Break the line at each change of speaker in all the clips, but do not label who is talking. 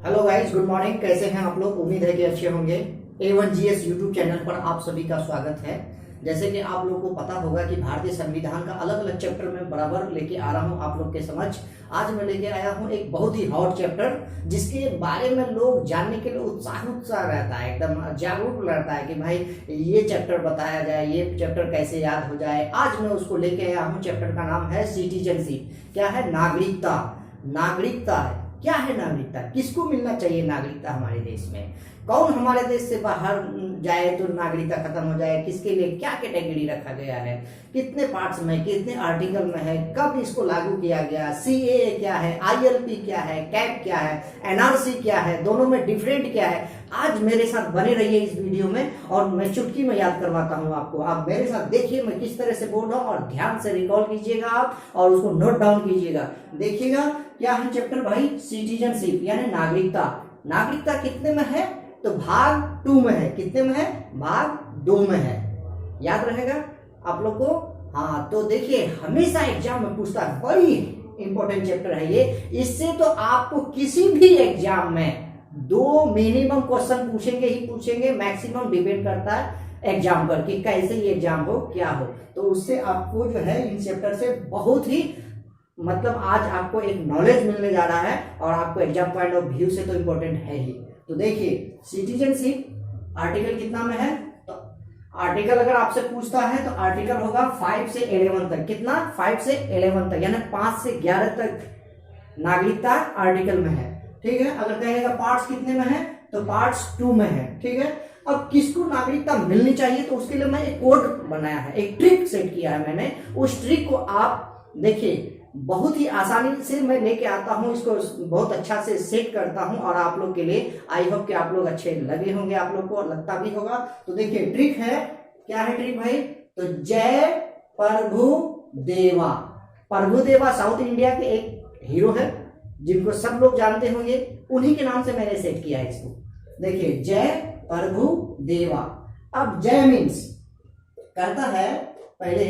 Hello guys, good morning. कैसे हैं आप लोग? उम्मीद है कि अच्छे होंगे। A1GS यूट्यूब चैनल पर आप सभी का स्वागत है। जैसे कि आप लोगों को पता होगा कि भारतीय संविधान का अलग अलग चैप्टर में बराबर लेके आ रहा हूं आप लोग के समझ। आज मैं लेके आया हूं एक बहुत ही हॉट चैप्टर, जिसके बारे में लोग जानने के लिए उत्साह रहता है, एकदम जागरूक रहता है कि भाई ये चैप्टर बताया जाए, ये चैप्टर कैसे याद हो जाए। आज मैं उसको लेके आया हूँ। चैप्टर का नाम है सिटीजनशिप। क्या है? नागरिकता। नागरिकता है क्या? है नागरिकता। किसको मिलना चाहिए नागरिकता हमारे देश में? कौन हमारे देश से बाहर जाए तो नागरिकता खत्म हो जाए? किसके लिए क्या कैटेगरी रखा गया है? कितने पार्ट्स में, कितने आर्टिकल में है? कब इसको लागू किया गया? CAA क्या है? ILP क्या है? कैट क्या है? NRC क्या है? दोनों में डिफरेंट क्या है? आज मेरे साथ बने रहिए इस वीडियो में, और मैं चुटकी में याद करवाता हूँ आपको। आप मेरे साथ देखिए मैं किस तरह से बोल रहा हूँ, और ध्यान से रिकॉल कीजिएगा आप, और उसको नोट डाउन कीजिएगा। देखिएगा क्या है चैप्टर भाई? सिटीजनशिप यानी नागरिकता। नागरिकता कितने में है? तो भाग 2 में है। कितने में है? भाग 2 में है। याद रहेगा आप लोग को? हाँ, तो देखिए हमेशा एग्जाम में पूछता है, बड़ी इंपॉर्टेंट चैप्टर है ये। इससे तो आपको किसी भी एग्जाम में 2 मिनिमम क्वेश्चन पूछेंगे ही पूछेंगे। मैक्सिमम डिपेंड करता है एग्जाम पर कि कैसे ये एग्जाम हो, क्या हो। तो उससे आपको जो है इन चैप्टर से बहुत ही आज आपको एक नॉलेज मिलने जा रहा है, और आपको एग्जाम पॉइंट ऑफ व्यू से तो इंपॉर्टेंट है ही। तो देखिए सिटीजनशिप आर्टिकल कितना में है? तो आर्टिकल अगर आपसे पूछता है तो आर्टिकल होगा 5 से 11 तक। कितना? 5 से 11 तक, यानी 5 से 11 तक नागरिकता आर्टिकल में है। ठीक है। अगर कहेगा पार्ट्स कितने में है, तो पार्ट्स 2 में है। ठीक है। अब किसको नागरिकता मिलनी चाहिए, तो उसके लिए मैं एक कोड बनाया है, एक ट्रिक सेट किया है मैंने। उस ट्रिक को आप देखिए, बहुत ही आसानी से मैं लेके आता हूं, इसको बहुत अच्छा से सेट करता हूं, और आप लोग के लिए आई होप कि आप लोग अच्छे लगे होंगे, आप लोग को लगता भी होगा। तो देखिए ट्रिक है। क्या है ट्रिक भाई? तो जय प्रभुदेवा। प्रभुदेवा साउथ इंडिया के एक हीरो है, जिनको सब लोग जानते होंगे। उन्हीं के नाम से मैंने सेट किया है इसको। देखिए जय प्रभुदेवा। अब जय मीन्स कहता है, पहले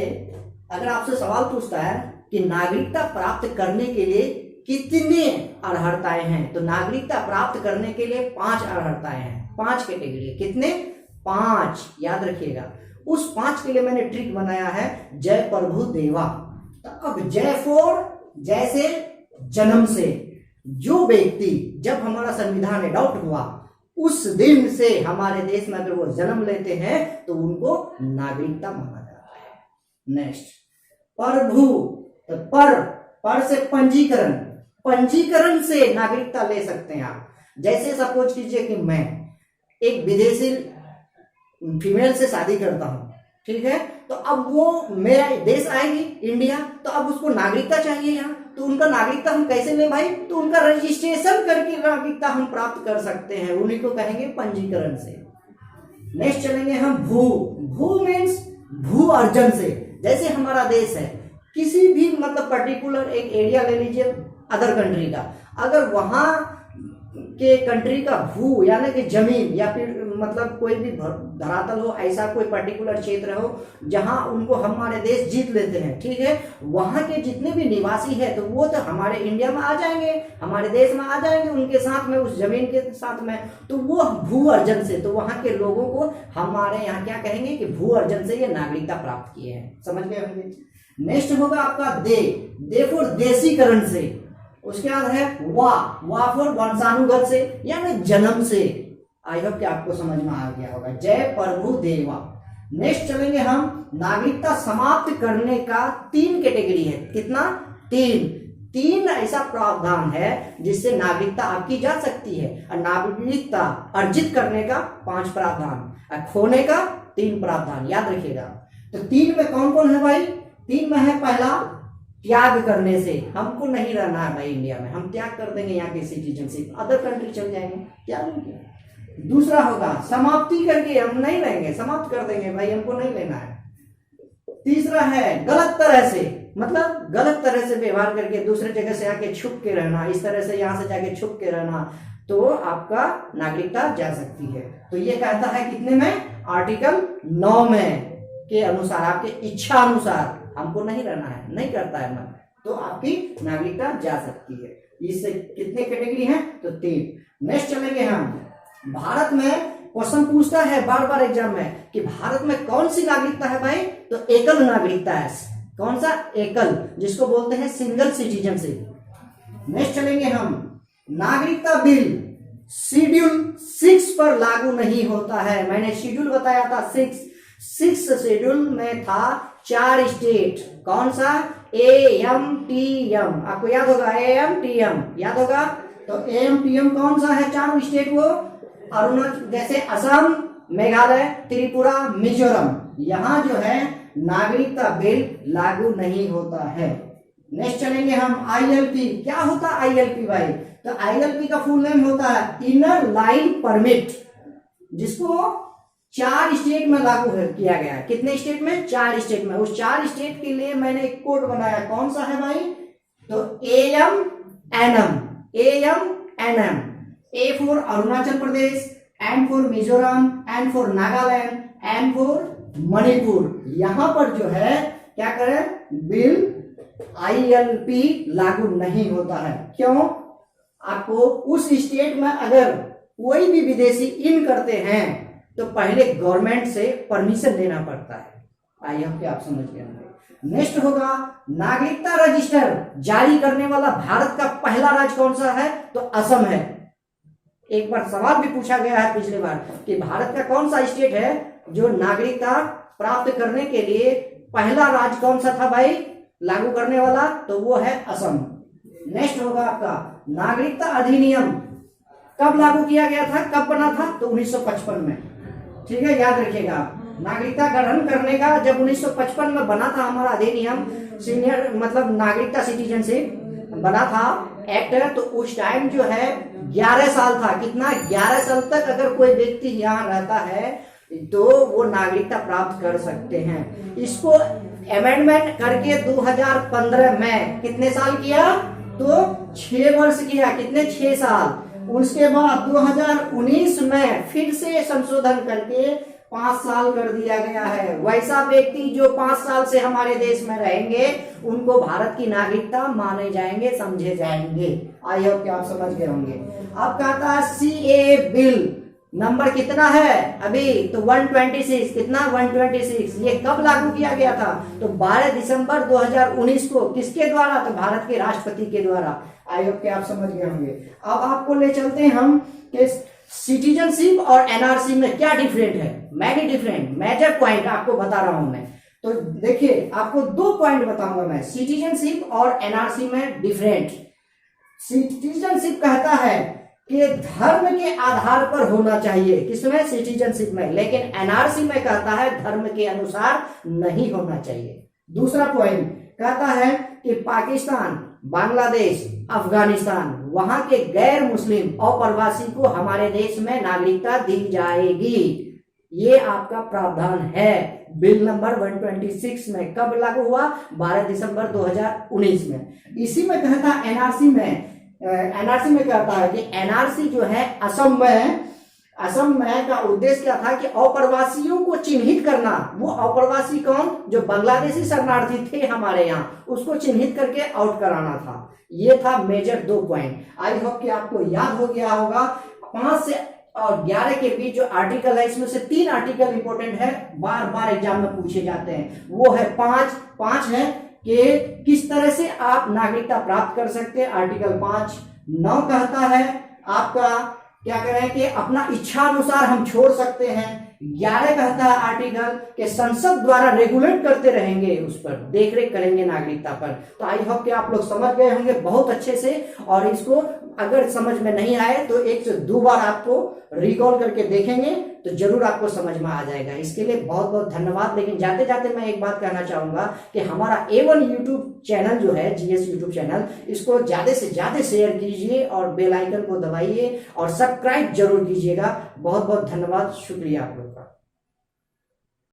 अगर आपसे सवाल पूछता है कि नागरिकता प्राप्त करने के लिए कितने अर्हताएं हैं, तो नागरिकता प्राप्त करने के लिए 5 अर्हताएं हैं, 5 कैटेगरी। कितने? 5। याद रखिएगा। उस 5 के लिए मैंने ट्रिक बनाया है जय प्रभुदेवा। तो अब जय फोर, जैसे जन्म से, जो व्यक्ति जब हमारा संविधान अडॉप्ट हुआ उस दिन से हमारे देश में अगर वो जन्म लेते हैं तो उनको नागरिकता माना जाता है। नेक्स्ट प्रभु, तो पर से पंजीकरण। पंजीकरण से नागरिकता ले सकते हैं आप। जैसे सपोज कीजिए कि मैं एक विदेशी फीमेल से शादी करता हूं, ठीक है। तो अब वो मेरा देश आएगी इंडिया, तो अब उसको नागरिकता चाहिए यहाँ। तो उनका नागरिकता हम कैसे ले भाई? तो उनका रजिस्ट्रेशन करके नागरिकता हम प्राप्त कर सकते हैं। उन्हीं को कहेंगे पंजीकरण से। नेक्स्ट चलेंगे हम भू। भू मीन्स भू अर्जन से। जैसे हमारा देश है, किसी भी पर्टिकुलर एक एरिया ले लीजिए अदर कंट्री का, अगर वहां के कंट्री का भू यानी कि जमीन, या फिर कोई भी धरातल हो, ऐसा कोई पर्टिकुलर क्षेत्र हो जहां उनको हमारे देश जीत लेते हैं, ठीक है। वहां के जितने भी निवासी है तो वो तो हमारे इंडिया में आ जाएंगे, हमारे देश में आ जाएंगे उनके साथ में, उस जमीन के साथ में। तो वो भू अर्जन से, तो वहां के लोगों को हमारे यहाँ क्या कहेंगे कि भू अर्जन से ये नागरिकता प्राप्त किए हैं। समझ गए होंगे। नेक्स्ट होगा आपका दे फॉर देशीकरण से। उसके बाद है वाह फॉर वंशानुगत से, यानी जन्म से। आई होप कि आपको समझ में आ गया होगा। जय प्रभुदेवा। नेक्स्ट चलेंगे हम नागरिकता समाप्त करने का 3 कैटेगरी है। कितना? 3 ऐसा प्रावधान है जिससे नागरिकता आपकी जा सकती है। और नागरिकता अर्जित करने का 5 प्रावधान, और खोने का 3 प्रावधान। याद रखिएगा। तो 3 में कौन कौन है भाई? 3 में है पहला, त्याग करने से। हमको नहीं रहना है भाई इंडिया में, हम त्याग कर देंगे यहाँ की सिटीजनशिप, अदर कंट्री चल जाएंगे, त्याग नहीं। दूसरा होगा समाप्ति करके, हम नहीं रहेंगे, समाप्त कर देंगे भाई, हमको नहीं लेना है। तीसरा है गलत तरह से, गलत तरह से व्यवहार करके दूसरे जगह से आके छुप के रहना, इस तरह से यहाँ से जाके छुप के रहना, तो आपका नागरिकता जा सकती है। तो ये कहता है कितने में? आर्टिकल 9 में के अनुसार, आपके इच्छा अनुसार, हमको नहीं रहना है, नहीं करता है मन, तो आपकी नागरिकता जा सकती है। इससे कितने कैटेगरी हैं? तो 3। नेक्स्ट चलेंगे हम, भारत में क्वेश्चन पूछता है बार बार एग्जाम में कि भारत में कौन सी नागरिकता है भाई, तो एकल नागरिकता है। कौन सा? एकल, जिसको बोलते हैं सिंगल सिटीजनशिप। नेक्स्ट चलेंगे हम, नागरिकता बिल शेड्यूल 6 पर लागू नहीं होता है। मैंने शेड्यूल बताया था 6 शेड्यूल में था 4 स्टेट। कौन सा? AMTM, आपको याद होगा, AMTM याद होगा। तो AMTM कौन सा है? 4 स्टेट वो अरुणाचल, जैसे असम, मेघालय, त्रिपुरा, मिजोरम, यहाँ जो है नागरिकता बिल लागू नहीं होता है। नेक्स्ट चलेंगे हम, ILP। क्या होता है ILP भाई? तो ILP का फुल नेम होता है इनर लाइन परमिट, जिसको 4 स्टेट में लागू किया गया है। कितने स्टेट में? 4 स्टेट में। उस 4 स्टेट के लिए मैंने एक कोड बनाया। कौन सा है भाई? तो AMNM, A for Arunachal Pradesh, N for Mizoram, N for Nagaland, M for Manipur. यहां पर जो है क्या करें, बिल ILP लागू नहीं होता है। क्यों? आपको उस स्टेट में अगर कोई भी विदेशी इन करते हैं तो पहले गवर्नमेंट से परमिशन लेना पड़ता है। आई होप कि आप समझ गए होंगे। नेक्स्ट होगा, नागरिकता रजिस्टर जारी करने वाला भारत का पहला राज्य कौन सा है? तो असम है। एक बार सवाल भी पूछा गया है पिछली बार कि भारत का कौन सा स्टेट है जो नागरिकता प्राप्त करने के लिए पहला राज्य कौन सा था भाई लागू करने वाला? तो वो है असम। नेक्स्ट होगा आपका, नागरिकता अधिनियम कब लागू किया गया था, कब बना था? तो 1955 में। ठीक है, याद रखिएगा। नागरिकता ग्रहण करने का जब 1955 में बना था हमारा अधिनियम, सीनियर मतलब नागरिकता सिटीजनशिप बना था एक्ट, तो उस टाइम जो है 11 साल था। कितना? 11 साल तक अगर कोई व्यक्ति यहाँ रहता है तो वो नागरिकता प्राप्त कर सकते हैं। इसको अमेंडमेंट करके 2015 में कितने साल किया? तो 6 वर्ष किया। कितने? 6 साल। उसके बाद 2019 में फिर से संशोधन करके 5 साल कर दिया गया है। वैसा व्यक्ति जो 5 साल से हमारे देश में रहेंगे उनको भारत की नागरिकता माने जाएंगे, समझे जाएंगे। आई होप कि आप समझ गए होंगे। अब कहता है CAA बिल नंबर कितना है अभी? तो 126। कितना? 126। ये कब लागू किया गया था? तो 12 दिसंबर 2019 को। किसके द्वारा? तो भारत के राष्ट्रपति के द्वारा। आई होप कि आप समझ गए होंगे। अब आपको ले चलते हैं हम कि सिटीजनशिप और NRC में क्या डिफरेंट है। मैनी डिफरेंट मेजर पॉइंट आपको बता रहा हूं मैं। तो देखिए, आपको 2 पॉइंट बताऊंगा मैं, सिटीजनशिप और NRC में डिफरेंट। सिटीजनशिप कहता है कि धर्म के आधार पर होना चाहिए, किसमें? सिटीजनशिप में। लेकिन NRC में कहता है धर्म के अनुसार नहीं होना चाहिए। दूसरा पॉइंट कहता है कि पाकिस्तान, बांग्लादेश, अफगानिस्तान वहां के गैर मुस्लिम अप्रवासी को हमारे देश में नागरिकता दी जाएगी। ये आपका प्रावधान है बिल नंबर 126 में। कब लागू हुआ? 12 दिसंबर 2019 में। इसी में कहता है NRC में कहता है कि NRC जो है असम में का उद्देश्य क्या था कि अप्रवासियों को चिन्हित करना। वो अप्रवासी कौन? जो बांग्लादेशी शरणार्थी थे हमारे यहाँ, उसको चिन्हित करके आउट कराना था। ये था मेजर 2 पॉइंट। आई होप कि आपको याद हो गया होगा। 5 से और 11 के बीच जो आर्टिकल है, इसमें से 3 आर्टिकल इंपॉर्टेंट है, बार बार एग्जाम में पूछे जाते हैं। वो है 5 है कि किस तरह से आप नागरिकता प्राप्त कर सकते हैं, आर्टिकल 5। 9 कहता है आपका क्या करें कि अपना इच्छा अनुसार हम छोड़ सकते हैं। 11 कहता है आर्टिकल कि संसद द्वारा रेगुलेट करते रहेंगे, उस पर देखरेख करेंगे नागरिकता पर। तो आई होप कि आप लोग समझ गए होंगे बहुत अच्छे से। और इसको अगर समझ में नहीं आए तो 1 से 2 बार आपको रिकॉल करके देखेंगे तो जरूर आपको समझ में आ जाएगा। इसके लिए बहुत बहुत धन्यवाद। लेकिन जाते जाते मैं एक बात कहना चाहूंगा कि हमारा A1 यूट्यूब चैनल जो है, GS यूट्यूब चैनल, इसको ज्यादा से ज्यादा शेयर कीजिए और बेल आइकन को दबाइए और सब्सक्राइब जरूर कीजिएगा। बहुत बहुत धन्यवाद, शुक्रिया आप लोग का।